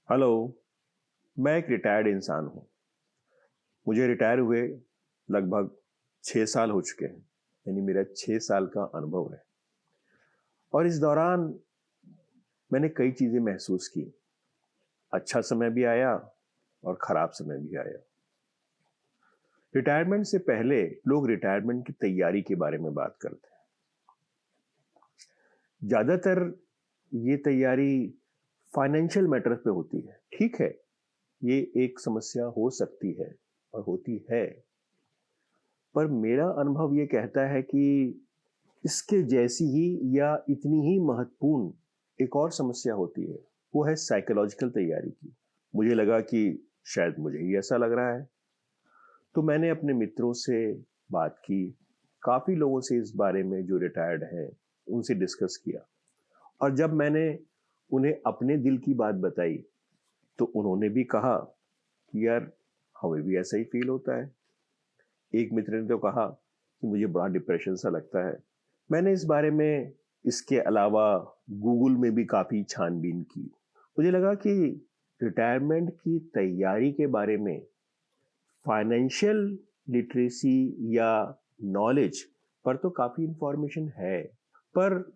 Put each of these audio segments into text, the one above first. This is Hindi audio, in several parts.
हेलो। मैं एक रिटायर्ड इंसान हूँ। मुझे रिटायर हुए लगभग 6 साल हो चुके हैं। यानी मेरा 6 साल का अनुभव है। और इस दौरान मैंने कई चीज़ें महसूस की। अच्छा समय भी आया और ख़राब समय भी आया। रिटायरमेंट से पहले लोग रिटायरमेंट की तैयारी के बारे में बात करते हैं। ज़्यादातर ये तैयारी फाइनेंशियल मैटर्स पे होती है। ठीक है, ये एक समस्या हो सकती है और होती है, पर मेरा अनुभव ये कहता है कि इसके जैसी ही या इतनी ही महत्वपूर्ण एक और समस्या होती है। वो है साइकोलॉजिकल तैयारी की। मुझे लगा कि शायद मुझे ही ऐसा लग रहा है, तो मैंने अपने मित्रों से बात की। काफ़ी लोगों से इस बारे में जो रिटायर्ड हैं उनसे डिस्कस किया। और जब मैंने उन्हें अपने दिल की बात बताई तो उन्होंने भी कहा कि यार, हमें भी ऐसा ही फील होता है। एक मित्र ने तो कहा कि मुझे बड़ा डिप्रेशन सा लगता है। मैंने इस बारे में इसके अलावा गूगल में भी काफ़ी छानबीन की। मुझे लगा कि रिटायरमेंट की तैयारी के बारे में फाइनेंशियल लिटरेसी या नॉलेज पर तो काफ़ी इंफॉर्मेशन है, पर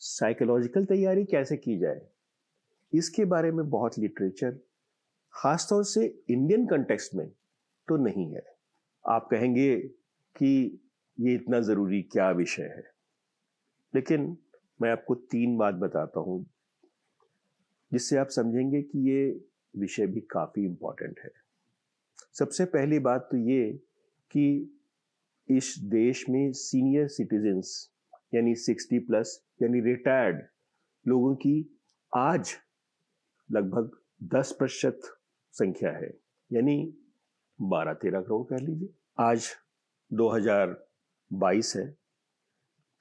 साइकोलॉजिकल तैयारी कैसे की जाए इसके बारे में बहुत लिटरेचर, खासतौर से इंडियन कंटेक्स्ट में, तो नहीं है। आप कहेंगे कि ये इतना ज़रूरी क्या विषय है, लेकिन मैं आपको 3 बात बताता हूँ जिससे आप समझेंगे कि ये विषय भी काफ़ी इम्पोर्टेंट है। सबसे पहली बात तो ये कि इस देश में सीनियर सिटीजन्स यानी 60 प्लस यानी रिटायर्ड लोगों की आज लगभग 10% संख्या है। यानी 12-13 करोड़ कह लीजिए। आज 2022 है।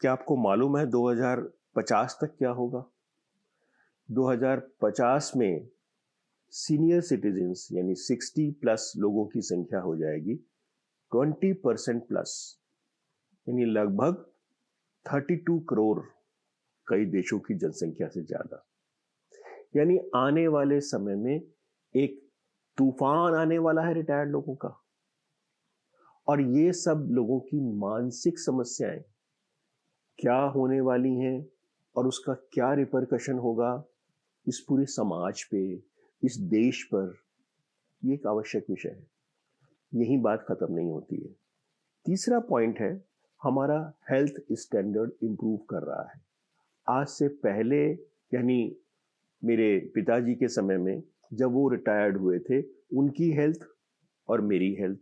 क्या आपको मालूम है 2050 तक क्या होगा? 2050 में सीनियर सिटीजन्स यानी 60 प्लस लोगों की संख्या हो जाएगी 20% प्लस, यानी लगभग 32 करोड़, कई देशों की जनसंख्या से ज्यादा। यानी आने वाले समय में एक तूफान आने वाला है रिटायर्ड लोगों का। और ये सब लोगों की मानसिक समस्याएं क्या होने वाली हैं और उसका क्या रिपरकशन होगा इस पूरे समाज पे, इस देश पर, ये एक आवश्यक विषय है। यही बात खत्म नहीं होती है। तीसरा पॉइंट है, हमारा हेल्थ स्टैंडर्ड इंप्रूव कर रहा है। आज से पहले यानी मेरे पिताजी के समय में जब वो रिटायर्ड हुए थे, उनकी हेल्थ और मेरी हेल्थ,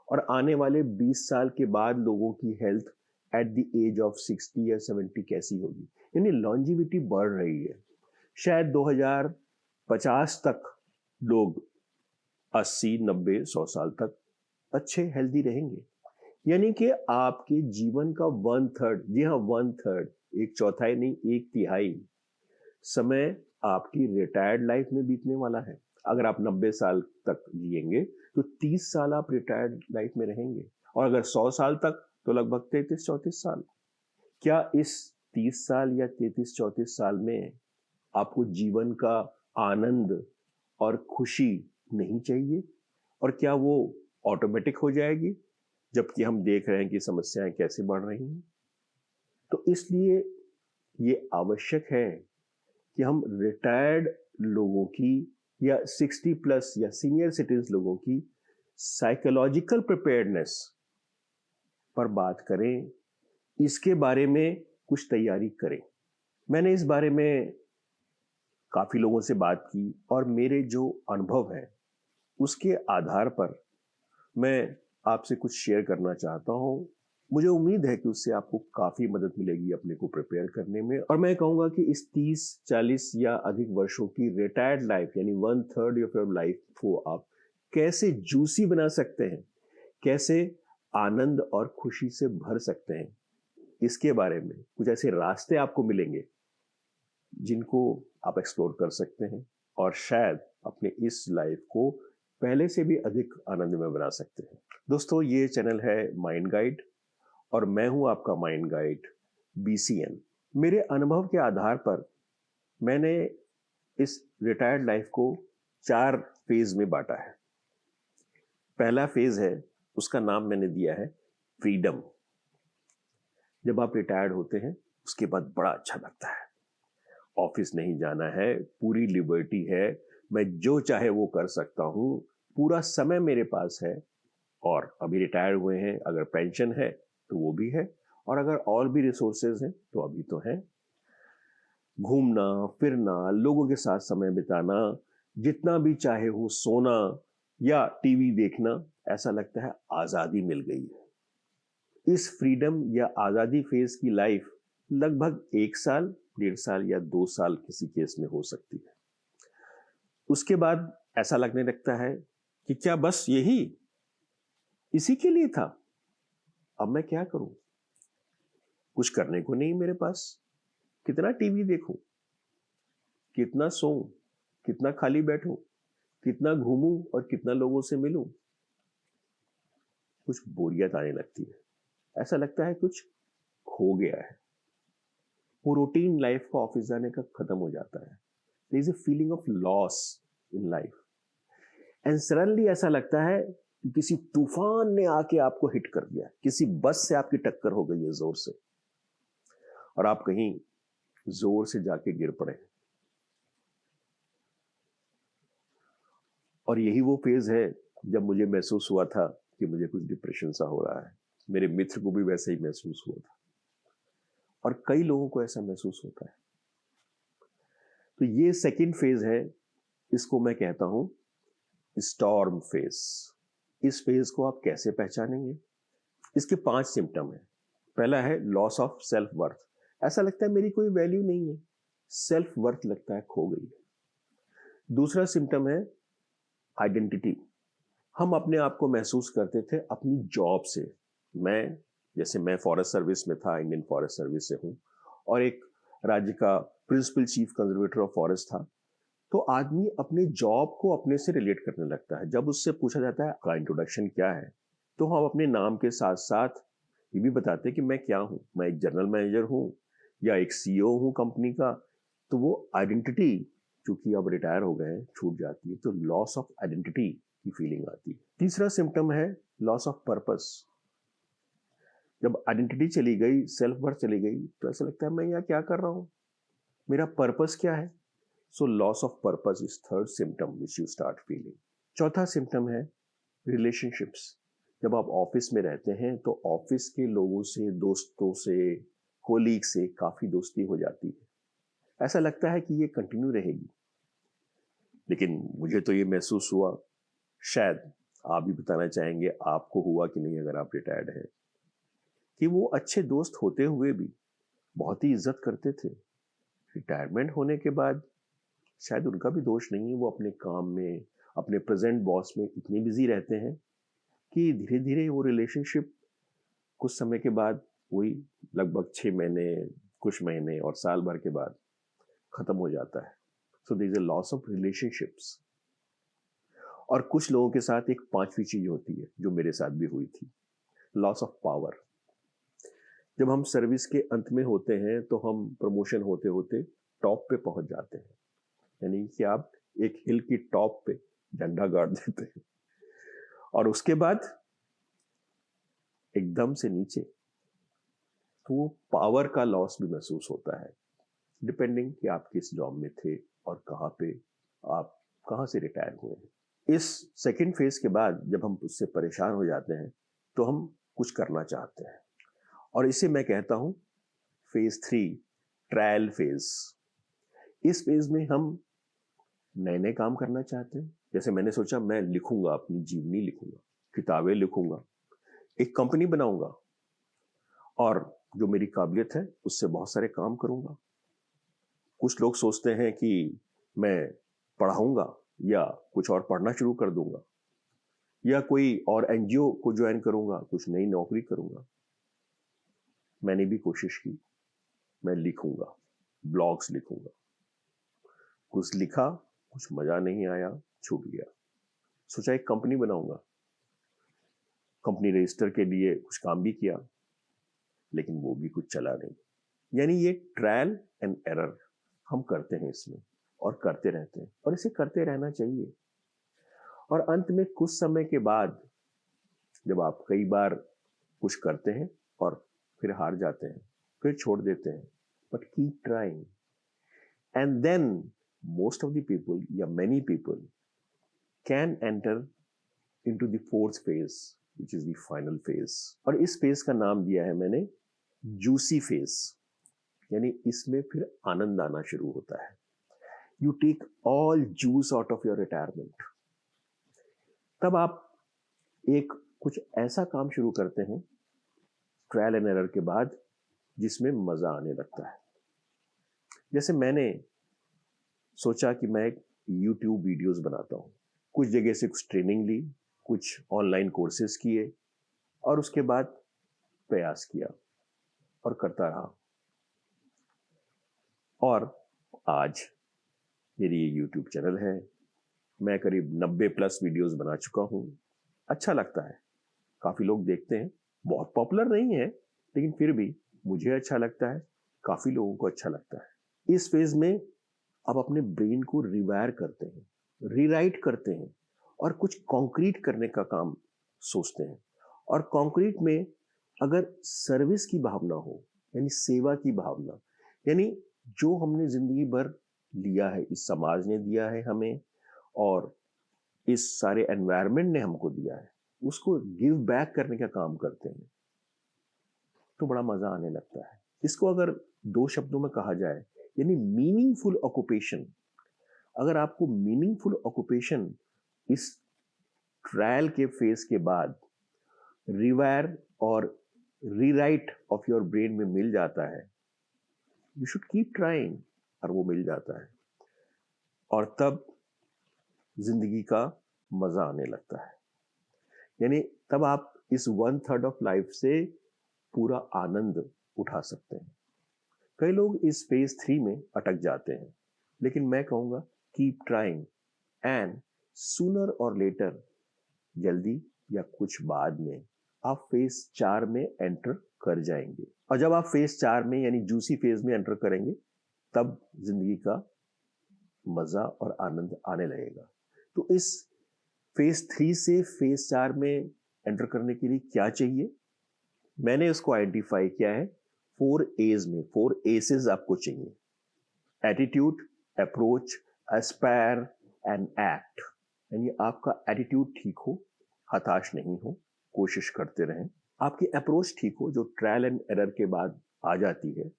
और आने वाले 20 साल के बाद लोगों की health at the age of 60 या 70 कैसी होगी। यानी लॉन्जिविटी बढ़ रही है। शायद 2050 तक लोग 80, 90, 100 साल तक अच्छे हेल्दी रहेंगे। यानी कि आपके जीवन का 1/3, जी हाँ 1/3, एक चौथाई नहीं, एक तिहाई समय आपकी रिटायर्ड लाइफ में बीतने वाला है। अगर आप 90 साल तक जिएंगे तो 30 साल आप रिटायर्ड लाइफ में रहेंगे, और अगर 100 साल तक तो लगभग 33-34 साल। क्या इस 30 साल या 33-34 साल में आपको जीवन का आनंद और खुशी नहीं चाहिए? और क्या वो ऑटोमेटिक हो जाएगी जबकि हम देख रहे हैं कि समस्याएं कैसे बढ़ रही हैं? तो इसलिए ये आवश्यक है कि हम रिटायर्ड लोगों की या 60 प्लस या सीनियर सिटीजन लोगों की साइकोलॉजिकल प्रिपेयर्डनेस पर बात करें, इसके बारे में कुछ तैयारी करें। मैंने इस बारे में काफ़ी लोगों से बात की और मेरे जो अनुभव है उसके आधार पर मैं आपसे कुछ शेयर करना चाहता हूँ। मुझे उम्मीद है कि उससे आपको काफ़ी मदद मिलेगी अपने को प्रिपेयर करने में। और मैं कहूँगा कि इस 30, 40 या अधिक वर्षों की रिटायर्ड लाइफ यानी 1/3 ऑफ योर लाइफ को आप कैसे जूसी बना सकते हैं, कैसे आनंद और खुशी से भर सकते हैं, इसके बारे में कुछ ऐसे रास्ते आपको मिलेंगे जिनको आप एक्सप्लोर कर सकते हैं और शायद अपने इस लाइफ को पहले से भी अधिक आनंदमय बना सकते हैं। दोस्तों, ये चैनल है माइंड गाइड और मैं हूं आपका माइंड गाइड BCN। मेरे अनुभव के आधार पर मैंने इस रिटायर्ड लाइफ को 4 फेज में बांटा है। पहला फेज है, उसका नाम मैंने दिया है फ्रीडम। जब आप रिटायर्ड होते हैं उसके बाद बड़ा अच्छा लगता है, ऑफिस नहीं जाना है, पूरी लिबर्टी है, मैं जो चाहे वो कर सकता हूँ, पूरा समय मेरे पास है। और अभी रिटायर हुए हैं, अगर पेंशन है तो वो भी है, और अगर और भी रिसोर्सेज हैं तो अभी तो है। घूमना फिरना, लोगों के साथ समय बिताना, जितना भी चाहे हो सोना या टीवी देखना, ऐसा लगता है आजादी मिल गई है। इस फ्रीडम या आजादी फेज की लाइफ लगभग 1 साल, 1.5 साल या 2 साल किसी केस में हो सकती है। उसके बाद ऐसा लगने लगता है कि क्या बस यही इसी के लिए था, अब मैं क्या करूं, कुछ करने को नहीं मेरे पास, कितना टीवी देखूं, कितना सोऊं, कितना खाली बैठूं, कितना घूमूं और कितना लोगों से मिलूं। कुछ बोरियत आने लगती है, ऐसा लगता है कुछ खो गया है। वो रूटीन लाइफ का ऑफिस जाने का खत्म हो जाता है। There is a feeling of loss in life, and suddenly ऐसा लगता है कि किसी तूफान ने आके आपको हिट कर दिया, किसी बस से आपकी टक्कर हो गई है जोर से, और आप कहीं जोर से जाके गिर पड़े। और यही वो फेज है जब मुझे महसूस हुआ था कि मुझे कुछ डिप्रेशन सा हो रहा है। मेरे मित्र को भी वैसे ही महसूस हुआ था, और कई लोगों को ऐसा महसूस होता है। तो ये सेकंड फेज है, इसको मैं कहता हूं स्टॉर्म फेज। इस फेज को आप कैसे पहचानेंगे? इसके 5 सिम्टम है। पहला है लॉस ऑफ सेल्फ वर्थ, ऐसा लगता है मेरी कोई वैल्यू नहीं है, सेल्फ वर्थ लगता है खो गई है। दूसरा सिम्टम है आइडेंटिटी, हम अपने आप को महसूस करते थे अपनी जॉब से। मैं फॉरेस्ट सर्विस में था, इंडियन फॉरेस्ट सर्विस से हूं, और एक राज्य का principal chief conservator of forest था। तो आदमी अपने जॉब को अपने से रिलेट करने लगता है। जब उससे पूछा जाता है आपका इंट्रोडक्शन क्या है, तो हम अपने नाम के साथ साथ ये भी बताते हैं कि मैं क्या हूं, मैं एक जनरल मैनेजर हूं या एक सीईओ हूं कंपनी का। तो वो आइडेंटिटी, चूंकि अब रिटायर हो गए हैं, छूट जाती है, तो लॉस ऑफ आइडेंटिटी की फीलिंग आती है। तीसरा सिम्टम है लॉस ऑफ पर्पस। जब आइडेंटिटी चली गई, सेल्फ वर्थ चली गई, तो ऐसा लगता है मैं यहाँ क्या कर रहा हूँ, मेरा पर्पस क्या है। So loss of purpose is third symptom which you start feeling. चौथा सिम्टम है रिलेशनशिप्स। जब आप ऑफिस में रहते हैं तो ऑफिस के लोगों से, दोस्तों से, कोलीग से काफी दोस्ती हो जाती है, ऐसा लगता है कि ये कंटिन्यू रहेगी। लेकिन मुझे तो ये महसूस हुआ, शायद आप भी बताना चाहेंगे आपको हुआ कि नहीं अगर आप रिटायर्ड हैं, कि वो अच्छे दोस्त होते हुए भी बहुत ही इज्जत करते थे। रिटायरमेंट होने के बाद शायद उनका भी दोष नहीं है, वो अपने काम में, अपने प्रेजेंट बॉस में इतने बिजी रहते हैं कि धीरे धीरे वो रिलेशनशिप कुछ समय के बाद, वही लगभग 6 महीने, कुछ महीने और साल भर के बाद खत्म हो जाता है। So there is a loss of relationships. और कुछ लोगों के साथ एक 5वीं चीज होती है जो मेरे साथ भी हुई थी, लॉस ऑफ पावर। जब हम सर्विस के अंत में होते हैं तो हम प्रमोशन होते होते टॉप पे पहुंच जाते हैं, यानी कि आप एक हिल की टॉप पे झंडा गाड़ देते हैं, और उसके बाद एकदम से नीचे, तो वो पावर का लॉस भी महसूस होता है, डिपेंडिंग कि आप किस जॉब में थे और आप कहां से रिटायर हुए हैं। इस सेकंड फेज के बाद जब हम उससे परेशान हो जाते हैं तो हम कुछ करना चाहते हैं, और इसे मैं कहता हूं फेज 3, ट्रायल फेज। इस फेज में हम नए नए काम करना चाहते हैं। जैसे मैंने सोचा मैं लिखूंगा, अपनी जीवनी लिखूंगा, किताबें लिखूंगा, एक कंपनी बनाऊंगा, और जो मेरी काबिलियत है उससे बहुत सारे काम करूंगा। कुछ लोग सोचते हैं कि मैं पढ़ाऊंगा या कुछ और पढ़ना शुरू कर दूंगा, या कोई और एनजीओ को ज्वाइन करूंगा, कुछ नई नौकरी करूंगा। मैंने भी कोशिश की, मैं लिखूंगा, ब्लॉग्स लिखूंगा। कुछ लिखा, कुछ मजा नहीं आया, छूट गया। सोचा एक कंपनी बनाऊंगा, कंपनी रजिस्टर के लिए कुछ काम भी किया, लेकिन वो भी कुछ चला नहीं। यानी ये ट्रायल एंड एरर हम करते हैं इसमें, और करते रहते हैं, और इसे करते रहना चाहिए। और अंत में कुछ समय के बाद जब आप कई बार कुछ करते हैं और फिर हार जाते हैं, फिर छोड़ देते हैं, but keep trying, and then most of the people या many people can enter into the fourth phase, which is the final phase. और इस फेज का नाम दिया है मैंने जूसी फेज, यानी इसमें फिर आनंद आना शुरू होता है। You take all juice out of your retirement. तब आप एक कुछ ऐसा काम शुरू करते हैं ट्रायल एंड एरर के बाद जिसमें मजा आने लगता है। जैसे मैंने सोचा कि मैं YouTube वीडियोस बनाता हूं, कुछ जगह से कुछ ट्रेनिंग ली, कुछ ऑनलाइन कोर्सेज किए, और उसके बाद प्रयास किया और करता रहा, और आज मेरी ये YouTube चैनल है। मैं करीब 90 प्लस वीडियोस बना चुका हूं। अच्छा लगता है, काफी लोग देखते हैं, बहुत पॉपुलर नहीं है लेकिन फिर भी मुझे अच्छा लगता है, काफी लोगों को अच्छा लगता है। इस फेज में आप अपने ब्रेन को रिवायर करते हैं, रीराइट करते हैं, और कुछ कॉन्क्रीट करने का काम सोचते हैं। और कॉन्क्रीट में अगर सर्विस की भावना हो, यानी सेवा की भावना, यानी जो हमने जिंदगी भर लिया है, इस समाज ने दिया है हमें, और इस सारे एनवायरनमेंट ने हमको दिया है, उसको गिव बैक करने का काम करते हैं, तो बड़ा मजा आने लगता है। इसको अगर 2 शब्दों में कहा जाए, यानी मीनिंगफुल ऑक्यूपेशन। अगर आपको मीनिंगफुल ऑक्यूपेशन इस ट्रायल के फेज के बाद रिवायर और रीराइट ऑफ योर ब्रेन में मिल जाता है, यू शुड कीप ट्राइंग, और वो मिल जाता है, और तब जिंदगी का मजा आने लगता है। यानी तब आप इस 1/3 ऑफ लाइफ से पूरा आनंद उठा सकते हैं। कई लोग इस फेज 3 में अटक जाते हैं, लेकिन मैं कहूंगा कीप ट्राइंग, एंड सूनर और लेटर, जल्दी या कुछ बाद में, आप फेज 4 में एंटर कर जाएंगे। और जब आप फेज 4 में यानी जूसी फेज में एंटर करेंगे, तब जिंदगी का मजा और आनंद आने लगेगा। तो इस फेज 3 से फेज 4 में एंटर करने के लिए क्या चाहिए, मैंने इसको आइडेंटिफाई किया है 4 A's में। 4 A's आपको चाहिए: attitude, approach, aspire and act. यानी आपका एटीट्यूड ठीक हो, हताश नहीं हो, कोशिश करते रहें। आपकी अप्रोच ठीक हो, जो ट्रायल एंड एरर के बाद आ जाती है,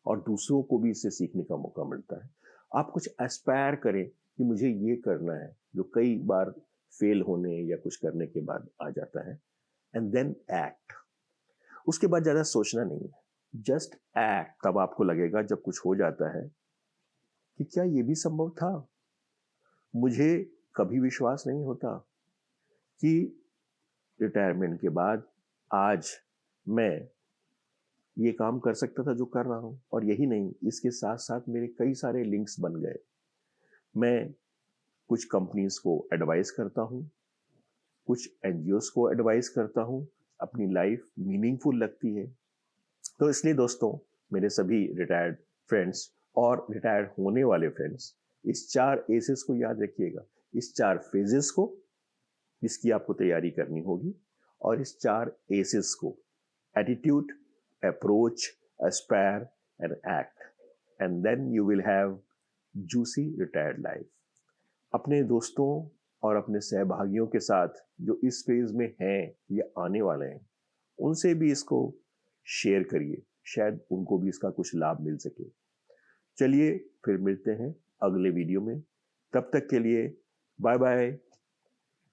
और दूसरों को भी इससे सीखने का मौका मिलता है। आप कुछ एस्पायर करें कि मुझे ये करना है, जो कई बार फेल होने या कुछ करने के बाद आ जाता है। And then act. उसके बाद ज्यादा सोचना नहीं है, जस्ट एक्ट। तब आपको लगेगा जब कुछ हो जाता है कि क्या ये भी संभव था। मुझे कभी विश्वास नहीं होता कि रिटायरमेंट के बाद आज मैं ये काम कर सकता था जो कर रहा हूं। और यही नहीं, इसके साथ साथ मेरे कई सारे लिंक्स बन गए। मैं कुछ कंपनीज को एडवाइस करता हूं, कुछ एनजीओस को एडवाइस करता हूं, अपनी लाइफ मीनिंगफुल लगती है। तो इसलिए दोस्तों, मेरे सभी रिटायर्ड फ्रेंड्स और रिटायर्ड होने वाले फ्रेंड्स, इस 4 एसेस को याद रखिएगा, इस 4 फेजेस को जिसकी आपको तैयारी करनी होगी, और इस 4 एसेस को: attitude, approach, aspire and act, and then you will have juicy retired life. अपने दोस्तों और अपने सहभागियों के साथ जो इस फेज में हैं या आने वाले हैं, उनसे भी इसको शेयर करिए, शायद उनको भी इसका कुछ लाभ मिल सके। चलिए फिर मिलते हैं अगले वीडियो में, तब तक के लिए बाय बाय।